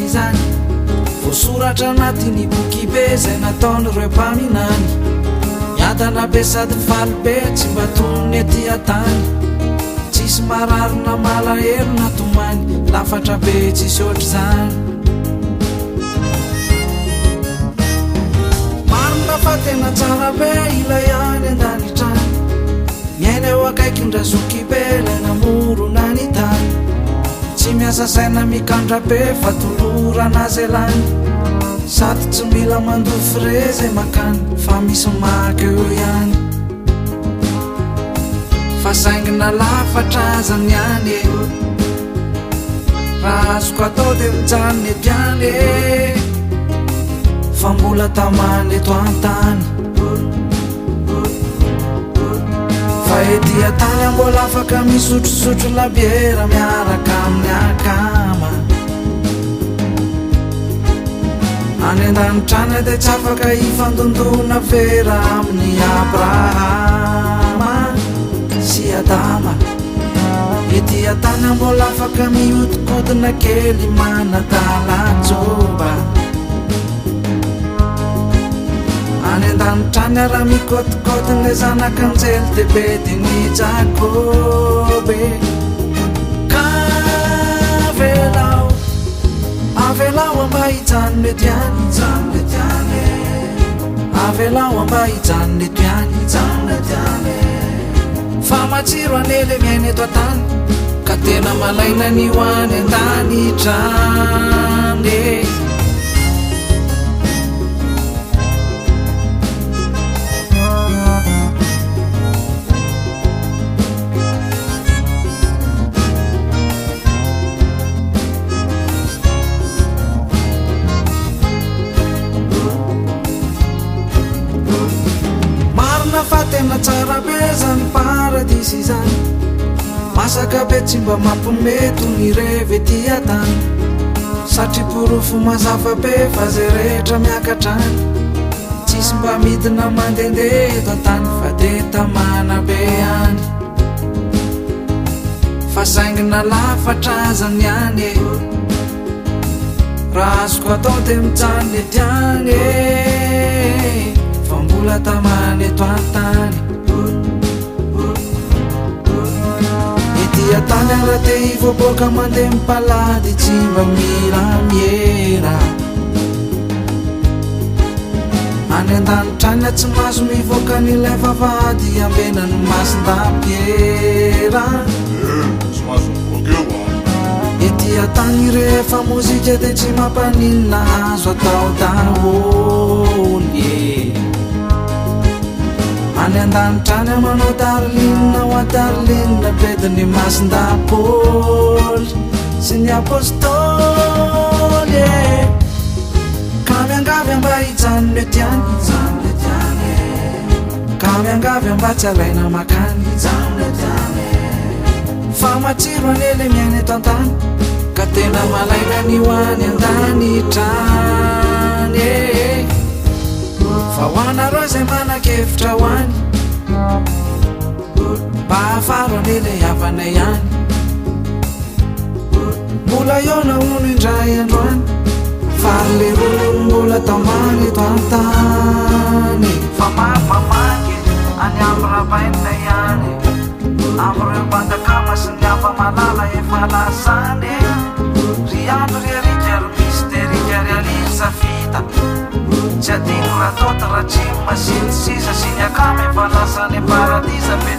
izany voasoratra anatiny boky be zay nataon'ireo mpaminany miadana be sady faly be tsy mba tonony aty atany tsisy mararina malahelo natomany lafatra be tsisy ohatry zany marina fa tena tsara be ilay any andanitrany miaina eo akaiky ndrazoky be lay namorona ny tany tsy miasa saina mikandra be fa tolorana zay lany sady tsy mila mandofy re zay makany fa misy maka eo ihany fa saingina lafatra zany any e raha azoko atao de mijanony eto any e fa mbola tamany eto antany fa ety atany mbola afaka misotrosotro labiera miaraka amin'ny akama any andanitrany de tsy afaka ifandondona vera amin'ny Abrahama sy Adama ety atany mbola afaka mihodikodina kely manadalatsoba any andanitrany raha mikotikotina zanakanjely tebe de ny Jakobe ka avelao amba hijanona eto ihany hijanona eto ihany avelao amba hijanona eto ihany hijanona eto ihany fa matsiro anele miaina eto antany ka tena malaina ny ho any andanitrany fa tena tsara be zany paradisy zany masaka be tsy mba mampomety ny revy ety atany satria porofo mazava be fa zay rehetra miakatrany tsisy mba midina mandendeha eto antany fa de tamana be any fa saingina lafatra zany any e raha azoko atao de mijanony ety any e fa mbola tamany eto antany ety atany raha te hivoaboaka mandeha mipalady tsy mba mila miera any andanitrany tsy mahazo mivoaka nylay vavady ambenany masindapiera ety atany rehefa mozika de tsy mampaninona azo atao dahony any andanitrany manao darlinina ho adarlinina bediny masindapoly sy ny apôstôly ka miangavy amba hijanona eto ihany hijanona eto ihany ka miangavy amba tsy alaina makany hijanona eto ihany fa matsiro anele miaina eto antany ka tena malaina ny ho any andanitrany fa ho anareo zay manan-kevitra ho any mba hafaro anele havana ihany mbola eo nahono indray androany fa le rolo mbola tamany eto antany fa mapamaky any amin'ny rabainina ihany amin'ireo bandakama sy ny afa-malala efa lasany ry andro ry arika ry misy de rika ry aliza vita tsy adino raha tota raha tsy masiny sisa sy ny akama efa lasany paradisa be